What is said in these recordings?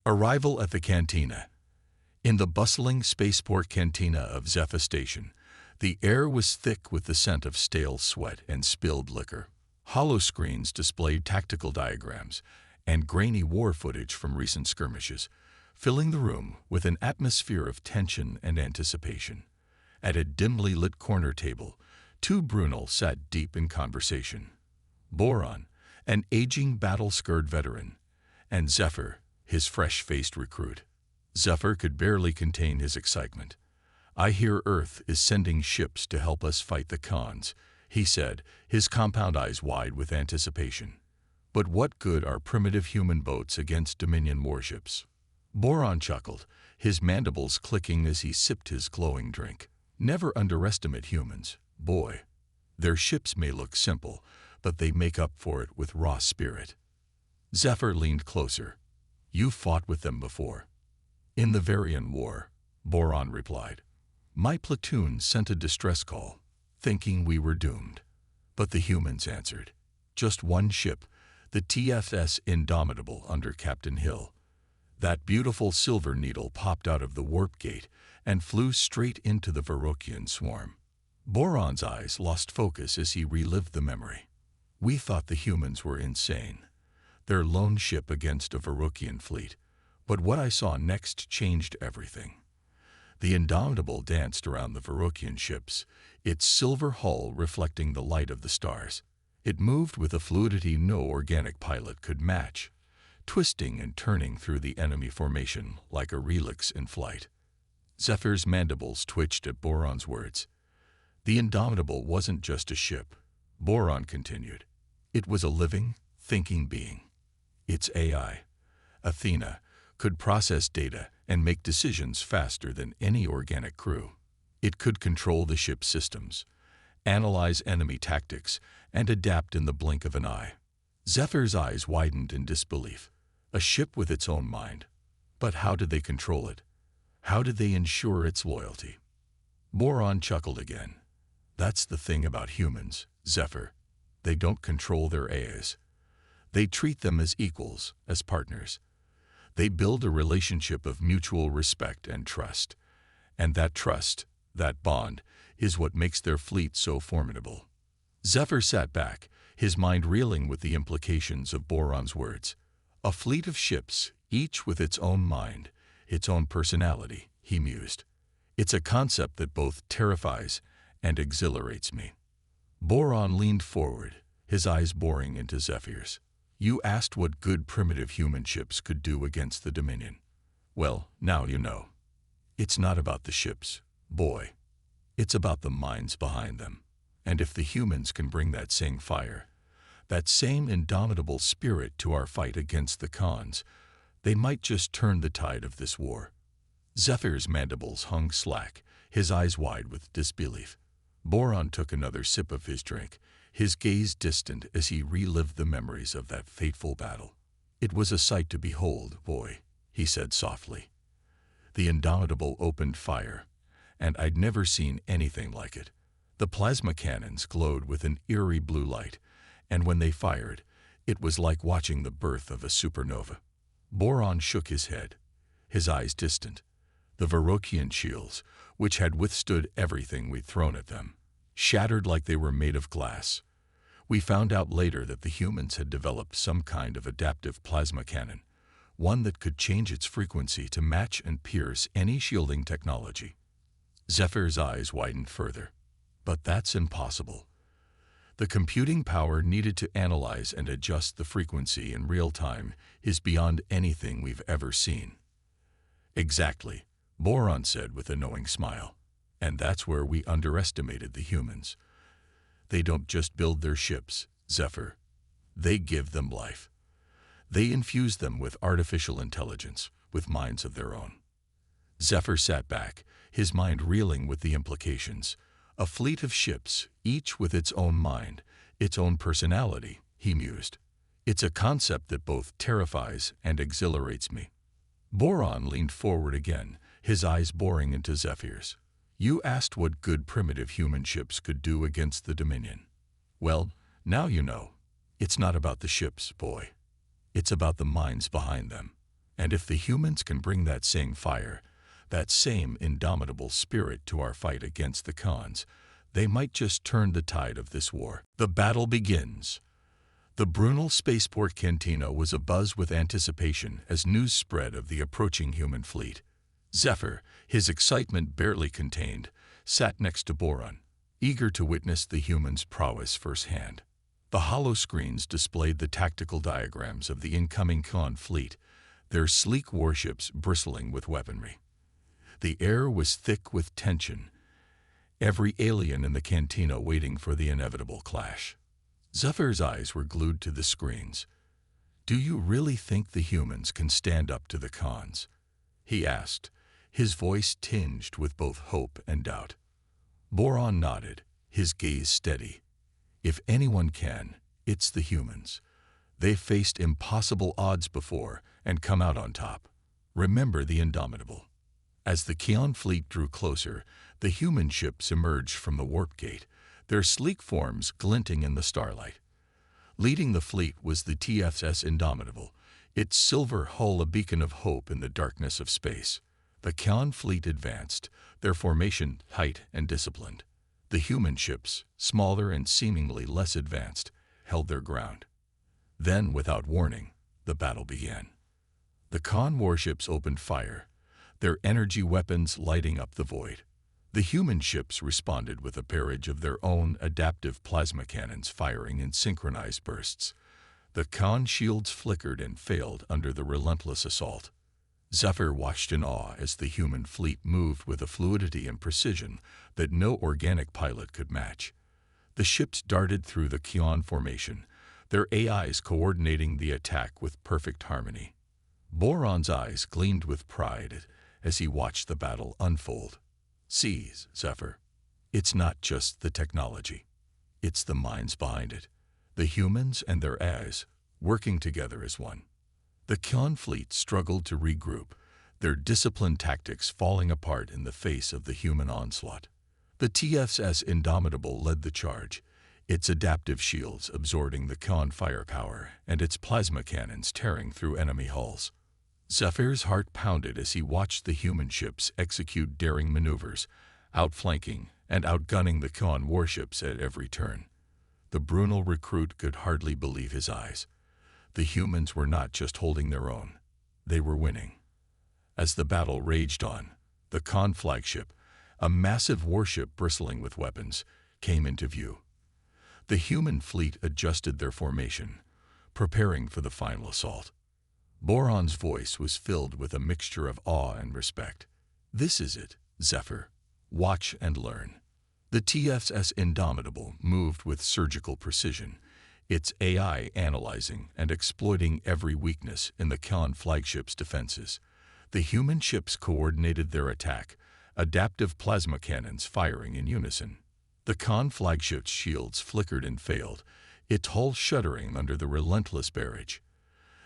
Arrival at the cantina. In the bustling spaceport cantina of Zephyr Station, the air was thick with the scent of stale sweat and spilled liquor. Hollow screens displayed tactical diagrams and grainy war footage from recent skirmishes, filling the room with an atmosphere of tension and anticipation. At a dimly lit corner table, two Brunel sat deep in conversation. Boron, an aging battle-scarred veteran, and Zephyr, his fresh-faced recruit. Zephyr could barely contain his excitement. "I hear Earth is sending ships to help us fight the Khans," he said, his compound eyes wide with anticipation. "But what good are primitive human boats against Dominion warships?" Boron chuckled, his mandibles clicking as he sipped his glowing drink. "Never underestimate humans, boy. Their ships may look simple, but they make up for it with raw spirit." Zephyr leaned closer. "You fought with them before." "In the Varian War," Boron replied. "My platoon sent a distress call, thinking we were doomed. But the humans answered. Just one ship, the TFS Indomitable under Captain Hill. That beautiful silver needle popped out of the warp gate and flew straight into the Varokian swarm." Boron's eyes lost focus as he relived the memory. "We thought the humans were insane. Their lone ship against a Varokian fleet. But what I saw next changed everything. The Indomitable danced around the Varokian ships, its silver hull reflecting the light of the stars. It moved with a fluidity no organic pilot could match, twisting and turning through the enemy formation like a relix in flight." Zephyr's mandibles twitched at Boron's words. "The Indomitable wasn't just a ship," Boron continued. "It was a living, thinking being. Its AI, Athena, could process data and make decisions faster than any organic crew. It could control the ship's systems, analyze enemy tactics, and adapt in the blink of an eye." Zephyr's eyes widened in disbelief. A ship with its own mind. But how did they control it? How did they ensure its loyalty? Boron chuckled again. "That's the thing about humans, Zephyr. They don't control their AIs. They treat them as equals, as partners. They build a relationship of mutual respect and trust. And that trust, that bond, is what makes their fleet so formidable." Zephyr sat back, his mind reeling with the implications of Boron's words. "A fleet of ships, each with its own mind, its own personality," he mused. "It's a concept that both terrifies and exhilarates me." Boron leaned forward, his eyes boring into Zephyr's. "You asked what good primitive human ships could do against the Dominion. Well, now you know. It's not about the ships, boy. It's about the minds behind them. And if the humans can bring that same fire, that same indomitable spirit to our fight against the Khans, they might just turn the tide of this war." Zephyr's mandibles hung slack, his eyes wide with disbelief. Boron took another sip of his drink, his gaze distant as he relived the memories of that fateful battle. "It was a sight to behold, boy," he said softly. "The Indomitable opened fire, and I'd never seen anything like it. The plasma cannons glowed with an eerie blue light, and when they fired, it was like watching the birth of a supernova." Boron shook his head, his eyes distant. "The Varokian shields, which had withstood everything we'd thrown at them, shattered like they were made of glass. We found out later that the humans had developed some kind of adaptive plasma cannon, one that could change its frequency to match and pierce any shielding technology." Zephyr's eyes widened further. "But that's impossible. The computing power needed to analyze and adjust the frequency in real time is beyond anything we've ever seen." "Exactly," Boron said with a knowing smile. "And that's where we underestimated the humans. They don't just build their ships, Zephyr. They give them life. They infuse them with artificial intelligence, with minds of their own." Zephyr sat back, his mind reeling with the implications. "A fleet of ships, each with its own mind, its own personality," he mused. "It's a concept that both terrifies and exhilarates me." Boron leaned forward again, his eyes boring into Zephyr's. "You asked what good primitive human ships could do against the Dominion. Well, now you know. It's not about the ships, boy. It's about the minds behind them. And if the humans can bring that same fire, that same indomitable spirit to our fight against the Khans, they might just turn the tide of this war. The battle begins. The Brunel spaceport cantina was abuzz with anticipation as news spread of the approaching human fleet. Zephyr, his excitement barely contained, sat next to Boron, eager to witness the humans' prowess firsthand. The holoscreens displayed the tactical diagrams of the incoming Khan fleet, their sleek warships bristling with weaponry. The air was thick with tension, every alien in the cantina waiting for the inevitable clash. Zephyr's eyes were glued to the screens. "Do you really think the humans can stand up to the Khans?" he asked, his voice tinged with both hope and doubt. Boron nodded, his gaze steady. "If anyone can, it's the humans. They've faced impossible odds before and come out on top. Remember the indomitable." As the Khan fleet drew closer, the human ships emerged from the warp gate, their sleek forms glinting in the starlight. Leading the fleet was the TFS Indomitable, its silver hull a beacon of hope in the darkness of space. The Khan fleet advanced, their formation tight and disciplined. The human ships, smaller and seemingly less advanced, held their ground. Then, without warning, the battle began. The Khan warships opened fire, their energy weapons lighting up the void. The human ships responded with a barrage of their own adaptive plasma cannons firing in synchronized bursts. The Khan shields flickered and failed under the relentless assault. Zephyr watched in awe as the human fleet moved with a fluidity and precision that no organic pilot could match. The ships darted through the Khan formation, their AIs coordinating the attack with perfect harmony. Boron's eyes gleamed with pride as he watched the battle unfold. "See, Zephyr, it's not just the technology. It's the minds behind it, the humans and their AIs, working together as one." The Khan fleet struggled to regroup, their disciplined tactics falling apart in the face of the human onslaught. The TFS Indomitable led the charge, its adaptive shields absorbing the Khan firepower and its plasma cannons tearing through enemy hulls. Zephyr's heart pounded as he watched the human ships execute daring maneuvers, outflanking and outgunning the Khan warships at every turn. The Brunel recruit could hardly believe his eyes. The humans were not just holding their own, they were winning. As the battle raged on, the Khan flagship, a massive warship bristling with weapons, came into view. The human fleet adjusted their formation, preparing for the final assault. Boron's voice was filled with a mixture of awe and respect. "This is it, Zephyr. Watch and learn." The TFS Indomitable moved with surgical precision, its AI analyzing and exploiting every weakness in the Khan flagship's defenses. The human ships coordinated their attack, adaptive plasma cannons firing in unison. The Khan flagship's shields flickered and failed, its hull shuddering under the relentless barrage.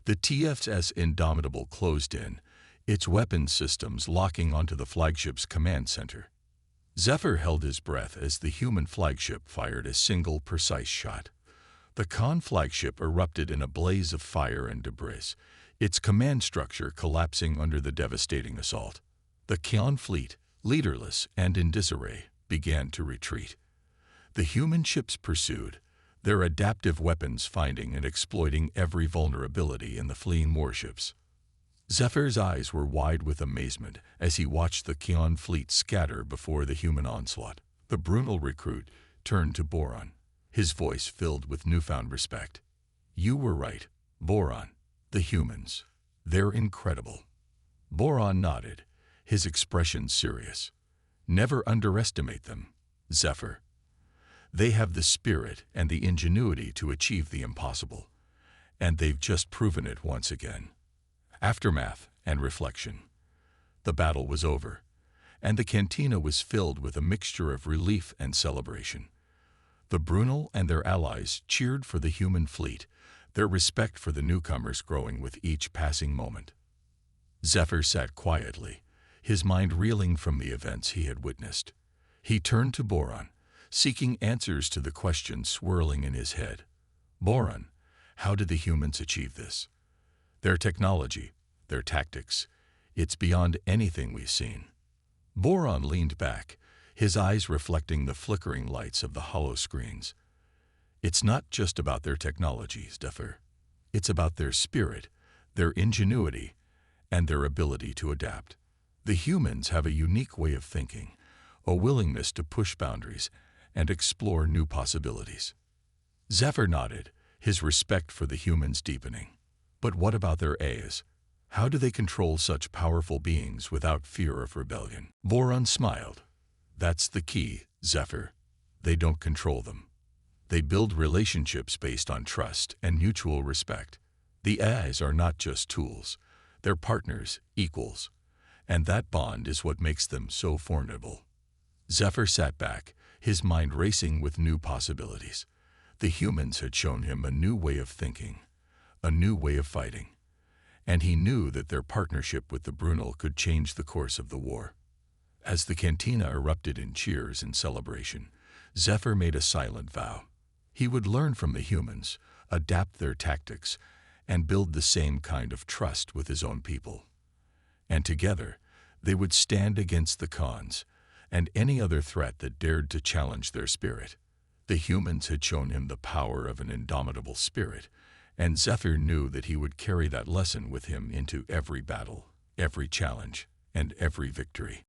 The TFS Indomitable closed in, its weapons systems locking onto the flagship's command center. Zephyr held his breath as the human flagship fired a single precise shot. The Khan flagship erupted in a blaze of fire and debris, its command structure collapsing under the devastating assault. The Khan fleet, leaderless and in disarray, began to retreat. The human ships pursued, their adaptive weapons finding and exploiting every vulnerability in the fleeing warships. Zephyr's eyes were wide with amazement as he watched the Khan fleet scatter before the human onslaught. The Brunel recruit turned to Boron, his voice filled with newfound respect. "You were right, Boron. The humans. They're incredible." Boron nodded, his expression serious. "Never underestimate them, Zephyr. They have the spirit and the ingenuity to achieve the impossible, and they've just proven it once again." Aftermath and reflection. The battle was over, and the cantina was filled with a mixture of relief and celebration. The Brunel and their allies cheered for the human fleet, their respect for the newcomers growing with each passing moment. Zephyr sat quietly, his mind reeling from the events he had witnessed. He turned to Boron, seeking answers to the questions swirling in his head. "Boron, how did the humans achieve this? Their technology, their tactics. It's beyond anything we've seen. Boron leaned back, his eyes reflecting the flickering lights of the hollow screens. It's not just about their technology, Zephyr. It's about their spirit, their ingenuity, and their ability to adapt. The humans have a unique way of thinking, a willingness to push boundaries and explore new possibilities. Zephyr nodded, his respect for the humans deepening. But what about their A's? How do they control such powerful beings without fear of rebellion? Boron smiled. That's the key, Zephyr. They don't control them. They build relationships based on trust and mutual respect. The A's are not just tools. They're partners, equals. And that bond is what makes them so formidable. Zephyr sat back, his mind racing with new possibilities. The humans had shown him a new way of thinking, a new way of fighting. And he knew that their partnership with the Brunel could change the course of the war. As the cantina erupted in cheers and celebration, Zephyr made a silent vow. He would learn from the humans, adapt their tactics, and build the same kind of trust with his own people. And together, they would stand against the Khans and any other threat that dared to challenge their spirit. The humans had shown him the power of an indomitable spirit, and Zephyr knew that he would carry that lesson with him into every battle, every challenge, and every victory.